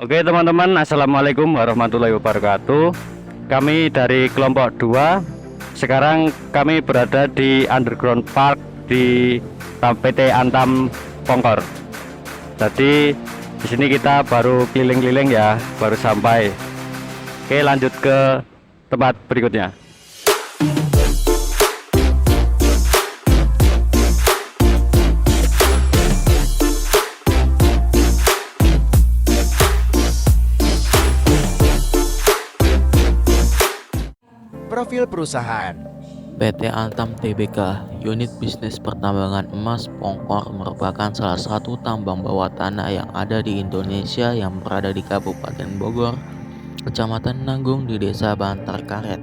Oke teman-teman, assalamualaikum warahmatullahi wabarakatuh. Kami dari kelompok 2. Sekarang kami berada di Underground Park di PT Antam Pongkor. Jadi di sini kita baru keliling-keliling ya, baru sampai. Oke, lanjut ke tempat berikutnya. Profil perusahaan. PT Antam Tbk, unit bisnis pertambangan emas Pongkor merupakan salah satu tambang bawah tanah yang ada di Indonesia yang berada di Kabupaten Bogor, Kecamatan Nanggung di Desa Bantar Karet.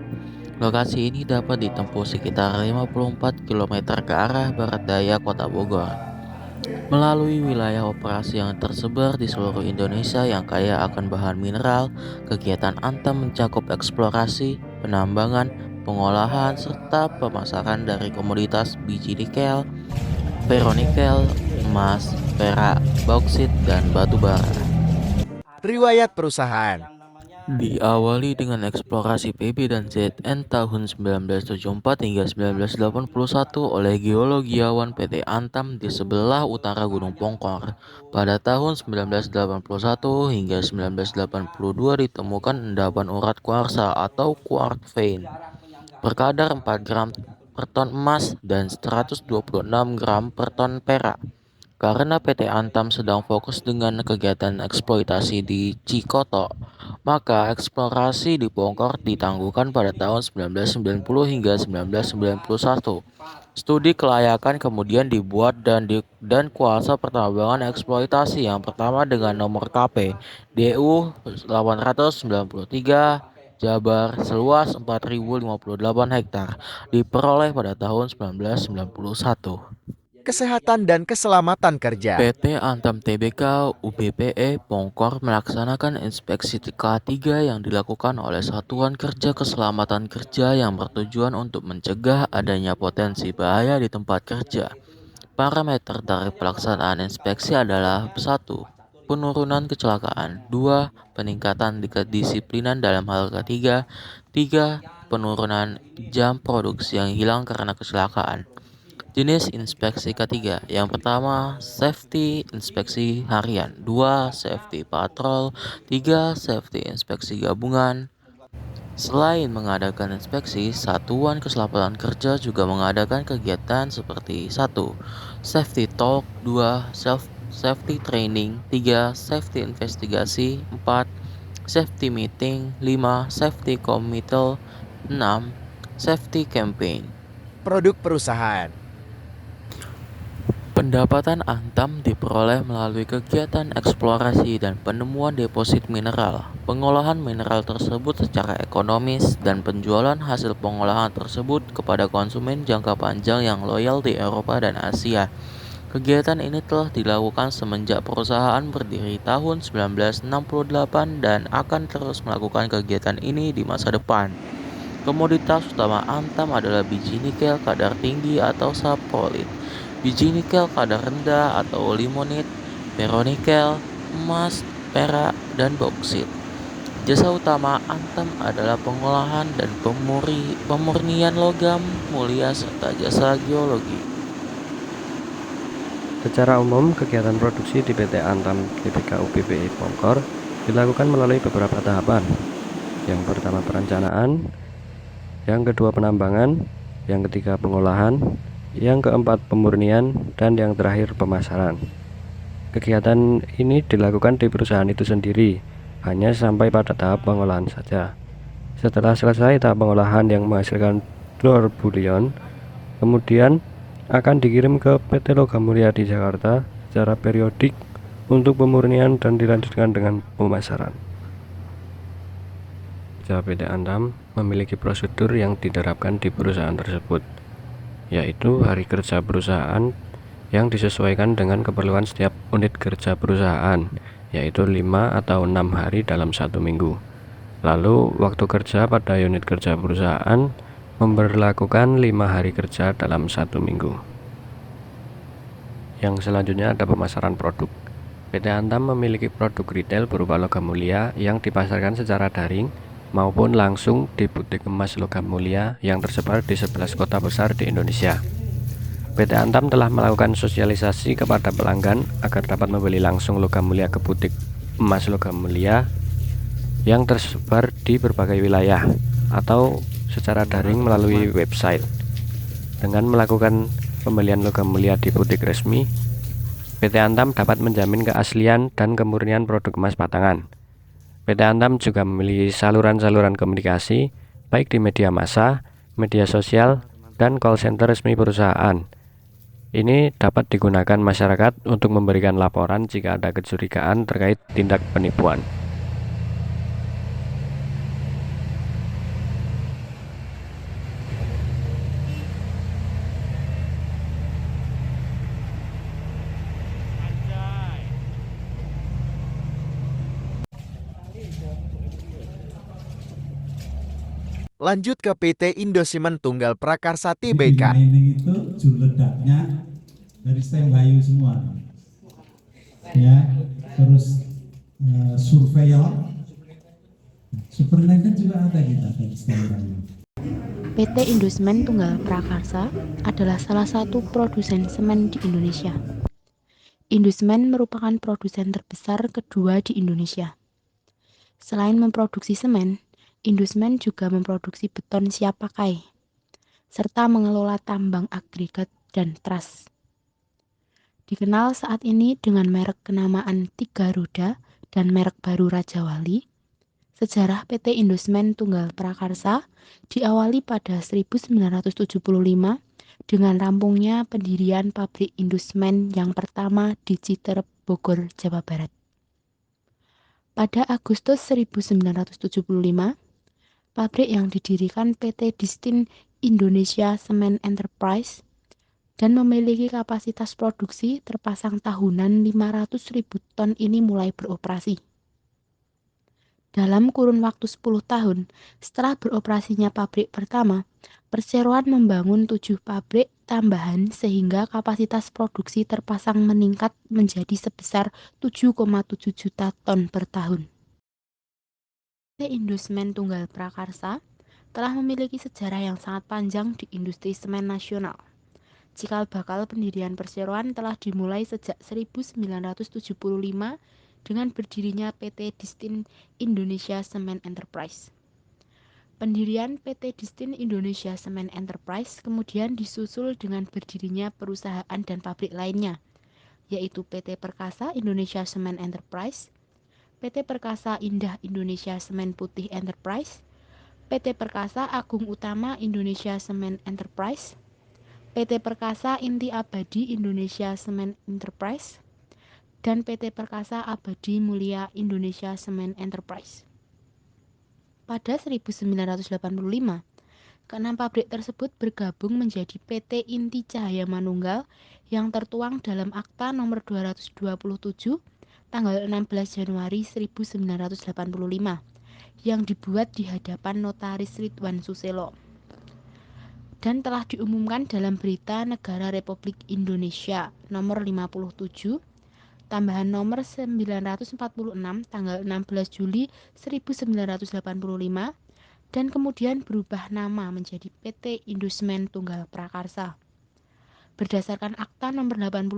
Lokasi ini dapat ditempuh sekitar 54 km ke arah barat daya Kota Bogor. Melalui wilayah operasi yang tersebar di seluruh Indonesia yang kaya akan bahan mineral, kegiatan Antam mencakup eksplorasi, penambangan, pengolahan, serta pemasaran dari komoditas biji nikel, ferronikel, emas, perak, bauksit, dan batu bara. Riwayat perusahaan. Diawali dengan eksplorasi PB dan ZN tahun 1974 hingga 1981 oleh geologiawan PT Antam di sebelah utara Gunung Pongkor. Pada tahun 1981 hingga 1982 ditemukan endapan urat kuarsa atau quartz vein berkadar 4 gram per ton emas dan 126 gram per ton perak. Karena PT Antam sedang fokus dengan kegiatan eksploitasi di Cikoto, maka eksplorasi di Pongkor ditangguhkan pada tahun 1990 hingga 1991. Studi kelayakan kemudian dibuat dan kuasa pertambangan eksploitasi yang pertama dengan nomor KP DU 893 Jabar seluas 4.058 hektar diperoleh pada tahun 1991. Kesehatan dan keselamatan kerja. PT Antam Tbk UBPE Pongkor melaksanakan inspeksi K3 yang dilakukan oleh Satuan Kerja Keselamatan Kerja yang bertujuan untuk mencegah adanya potensi bahaya di tempat kerja. Parameter dari pelaksanaan inspeksi adalah 1. Penurunan kecelakaan. 2. Peningkatan kedisiplinan dalam hal ketiga. 3. Penurunan jam produksi yang hilang karena kecelakaan. Jenis inspeksi ketiga. Yang pertama, safety inspeksi harian. 2. Safety patrol. 3. Safety inspeksi gabungan. Selain mengadakan inspeksi, Satuan Keselamatan Kerja juga mengadakan kegiatan seperti 1. Safety talk. 2. Safety training. 3. Safety investigasi. 4. Safety meeting. 5. Safety committal. 6. Safety campaign. Produk perusahaan. Pendapatan Antam diperoleh melalui kegiatan eksplorasi dan penemuan deposit mineral, pengolahan mineral tersebut secara ekonomis, dan penjualan hasil pengolahan tersebut kepada konsumen jangka panjang yang loyal di Eropa dan Asia. Kegiatan ini telah dilakukan semenjak perusahaan berdiri tahun 1968 dan akan terus melakukan kegiatan ini di masa depan. Komoditas utama Antam adalah biji nikel kadar tinggi atau saprolit, biji nikel kadar rendah atau limonit, ferronikel, emas, perak, dan bauksit. Jasa utama Antam adalah pengolahan dan pemurnian logam mulia serta jasa geologi. Secara umum, kegiatan produksi di PT Antam Tbk UBPE Pongkor dilakukan melalui beberapa tahapan. Yang pertama perencanaan, yang kedua penambangan, yang ketiga pengolahan, yang keempat pemurnian, dan yang terakhir pemasaran. Kegiatan ini dilakukan di perusahaan itu sendiri, hanya sampai pada tahap pengolahan saja. Setelah selesai tahap pengolahan yang menghasilkan telur bulion, kemudian akan dikirim ke PT Logam Mulia di Jakarta secara periodik untuk pemurnian dan dilanjutkan dengan pemasaran. PT Antam memiliki prosedur yang diterapkan di perusahaan tersebut, yaitu hari kerja perusahaan yang disesuaikan dengan keperluan setiap unit kerja perusahaan, yaitu 5 atau 6 hari dalam 1 minggu. Lalu waktu kerja pada unit kerja perusahaan memberlakukan 5 hari kerja dalam 1 minggu. Yang selanjutnya ada pemasaran produk. PT Antam memiliki produk retail berupa logam mulia yang dipasarkan secara daring maupun langsung di butik emas logam mulia yang tersebar di 11 kota besar di Indonesia. PT Antam telah melakukan sosialisasi kepada pelanggan agar dapat membeli langsung logam mulia ke butik emas logam mulia yang tersebar di berbagai wilayah atau secara daring melalui website. Dengan melakukan pembelian logam mulia di butik resmi, PT Antam dapat menjamin keaslian dan kemurnian produk emas batangan. PT Antam juga memiliki saluran-saluran komunikasi baik di media massa, media sosial, dan call center resmi perusahaan. Ini dapat digunakan masyarakat untuk memberikan laporan jika ada kecurigaan terkait tindak penipuan. Lanjut ke PT Indosimen Tunggal Prakarsa Di Tbk. mining itu jumlah letaknya dari stem kayu semua, ya. Terus surveyor, superintendent juga ada kita dari stem kayu. PT Indosimen Tunggal Prakarsa adalah salah satu produsen semen di Indonesia. Indosimen merupakan produsen terbesar kedua di Indonesia. Selain memproduksi semen, Indosimen juga memproduksi beton siap pakai, serta mengelola tambang agregat dan trust. Dikenal saat ini dengan merek kenamaan Tiga Roda dan merek baru Raja Wali, sejarah PT Indosimen Tunggal Prakarsa diawali pada 1975 dengan rampungnya pendirian pabrik Indosimen yang pertama di Citerep, Bogor, Jawa Barat. Pada Agustus 1975, pabrik yang didirikan PT Distin Indonesia Cement Enterprise dan memiliki kapasitas produksi terpasang tahunan 500.000 ton ini mulai beroperasi. Dalam kurun waktu 10 tahun setelah beroperasinya pabrik pertama, perseroan membangun 7 pabrik tambahan sehingga kapasitas produksi terpasang meningkat menjadi sebesar 7,7 juta ton per tahun. PT Indosimen Tunggal Prakarsa telah memiliki sejarah yang sangat panjang di industri semen nasional. Cikal bakal pendirian perseroan telah dimulai sejak 1975 dengan berdirinya PT Distin Indonesia Cement Enterprise. Pendirian PT Distin Indonesia Cement Enterprise kemudian disusul dengan berdirinya perusahaan dan pabrik lainnya, yaitu PT Perkasa Indonesia Cement Enterprise, PT Perkasa Indah Indonesia Semen Putih Enterprise, PT Perkasa Agung Utama Indonesia Semen Enterprise, PT Perkasa Inti Abadi Indonesia Semen Enterprise, dan PT Perkasa Abadi Mulia Indonesia Semen Enterprise. Pada 1985, keenam pabrik tersebut bergabung menjadi PT Inti Cahaya Manunggal yang tertuang dalam Akta Nomor 227 tanggal 16 Januari 1985 yang dibuat di hadapan Notaris Ridwan Suselo dan telah diumumkan dalam Berita Negara Republik Indonesia Nomor 57 tambahan nomor 946 tanggal 16 Juli 1985 dan kemudian berubah nama menjadi PT Indosimen Tunggal Prakarsa. Berdasarkan Akta Nomor 81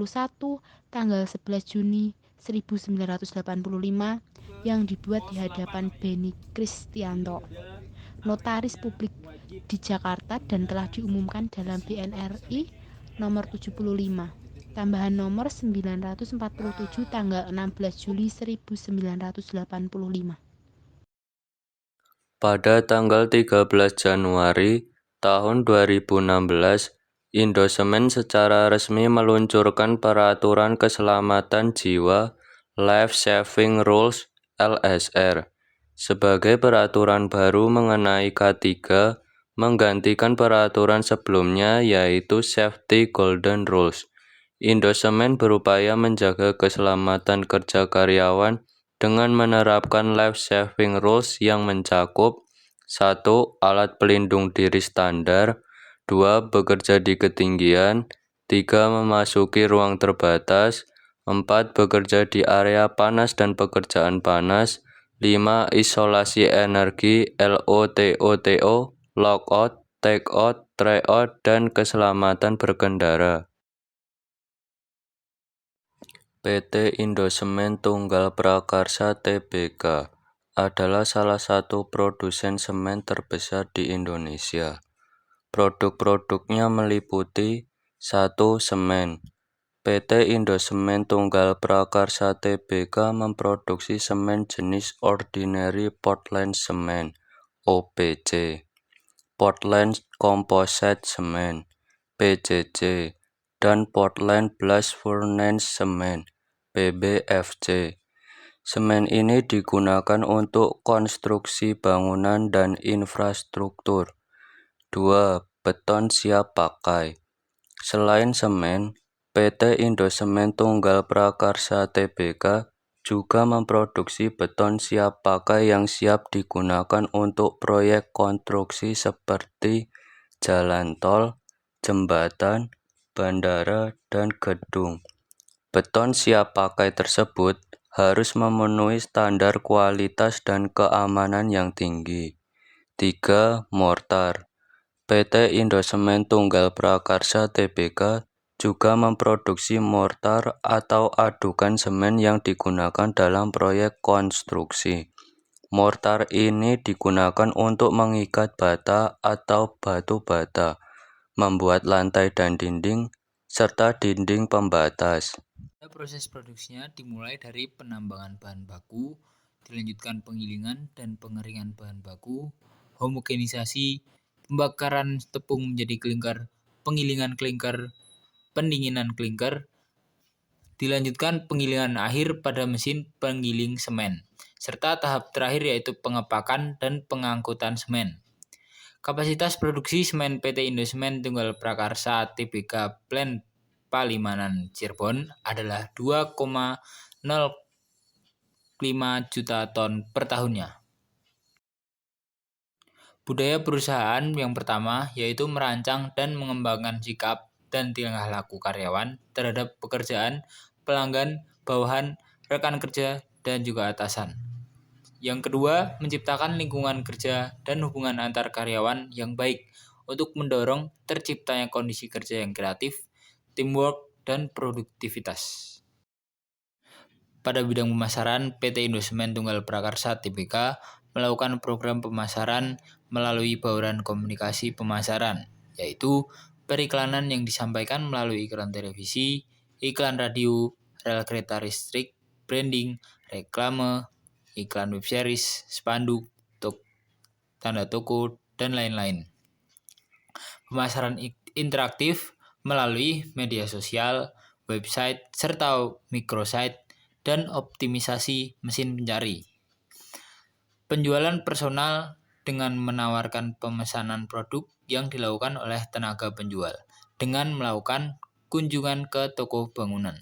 tanggal 11 Juni 1985 yang dibuat di hadapan Beni Kristianto, Notaris Publik di Jakarta dan telah diumumkan dalam BNRI nomor 75, tambahan nomor 947 tanggal 16 Juli 1985. Pada tanggal 13 Januari tahun 2016, Indosimen secara resmi meluncurkan Peraturan Keselamatan Jiwa Life Saving Rules (LSR) sebagai peraturan baru mengenai K3 menggantikan peraturan sebelumnya yaitu Safety Golden Rules. Indosimen berupaya menjaga keselamatan kerja karyawan dengan menerapkan Life Saving Rules yang mencakup 1. Alat pelindung diri standar, 2. Bekerja di ketinggian, 3. Memasuki ruang terbatas, 4. Bekerja di area panas dan pekerjaan panas. 5. Isolasi energi LOTOTO, lockout, takeout, tryout, dan keselamatan berkendara. PT Indosemen Tunggal Prakarsa Tbk adalah salah satu produsen semen terbesar di Indonesia. Produk-produknya meliputi 1. Semen. PT Indosemen Tunggal Prakarsa Tbk memproduksi semen jenis Ordinary Portland Cement (OPC), Portland Composite Cement (PCC), dan Portland Blast Furnace Cement (PBFC). Semen ini digunakan untuk konstruksi bangunan dan infrastruktur. 2. Beton siap pakai. Selain semen, PT Indosemen Tunggal Prakarsa Tbk juga memproduksi beton siap pakai yang siap digunakan untuk proyek konstruksi seperti jalan tol, jembatan, bandara, dan gedung. Beton siap pakai tersebut harus memenuhi standar kualitas dan keamanan yang tinggi. 3. Mortar. PT Indosemen Tunggal Prakarsa Tbk juga memproduksi mortar atau adukan semen yang digunakan dalam proyek konstruksi. Mortar ini digunakan untuk mengikat bata atau batu bata, membuat lantai dan dinding, serta dinding pembatas. Proses produksinya dimulai dari penambangan bahan baku, dilanjutkan penggilingan dan pengeringan bahan baku, homogenisasi, pembakaran tepung menjadi klinker, penggilingan klinker, pendinginan klinker, dilanjutkan penggilingan akhir pada mesin penggiling semen, serta tahap terakhir yaitu pengepakan dan pengangkutan semen. Kapasitas produksi semen PT Indosemen Tunggal Prakarsa Tbk Plant Palimanan Cirebon adalah 2,05 juta ton per tahunnya. Budaya perusahaan yang pertama yaitu merancang dan mengembangkan sikap dan tingkah laku karyawan terhadap pekerjaan, pelanggan, bawahan, rekan kerja, dan juga atasan. Yang kedua, menciptakan lingkungan kerja dan hubungan antar karyawan yang baik untuk mendorong terciptanya kondisi kerja yang kreatif, teamwork, dan produktivitas. Pada bidang pemasaran, PT Indosemen Tunggal Prakarsa Tbk melakukan program pemasaran melalui bauran komunikasi pemasaran, yaitu periklanan yang disampaikan melalui iklan televisi, iklan radio, rel kereta listrik, branding, reklame, iklan web series, spanduk, tanda toko, dan lain-lain. Pemasaran interaktif melalui media sosial, website, serta microsite, dan optimisasi mesin pencari. Penjualan personal dengan menawarkan pemesanan produk yang dilakukan oleh tenaga penjual dengan melakukan kunjungan ke toko bangunan.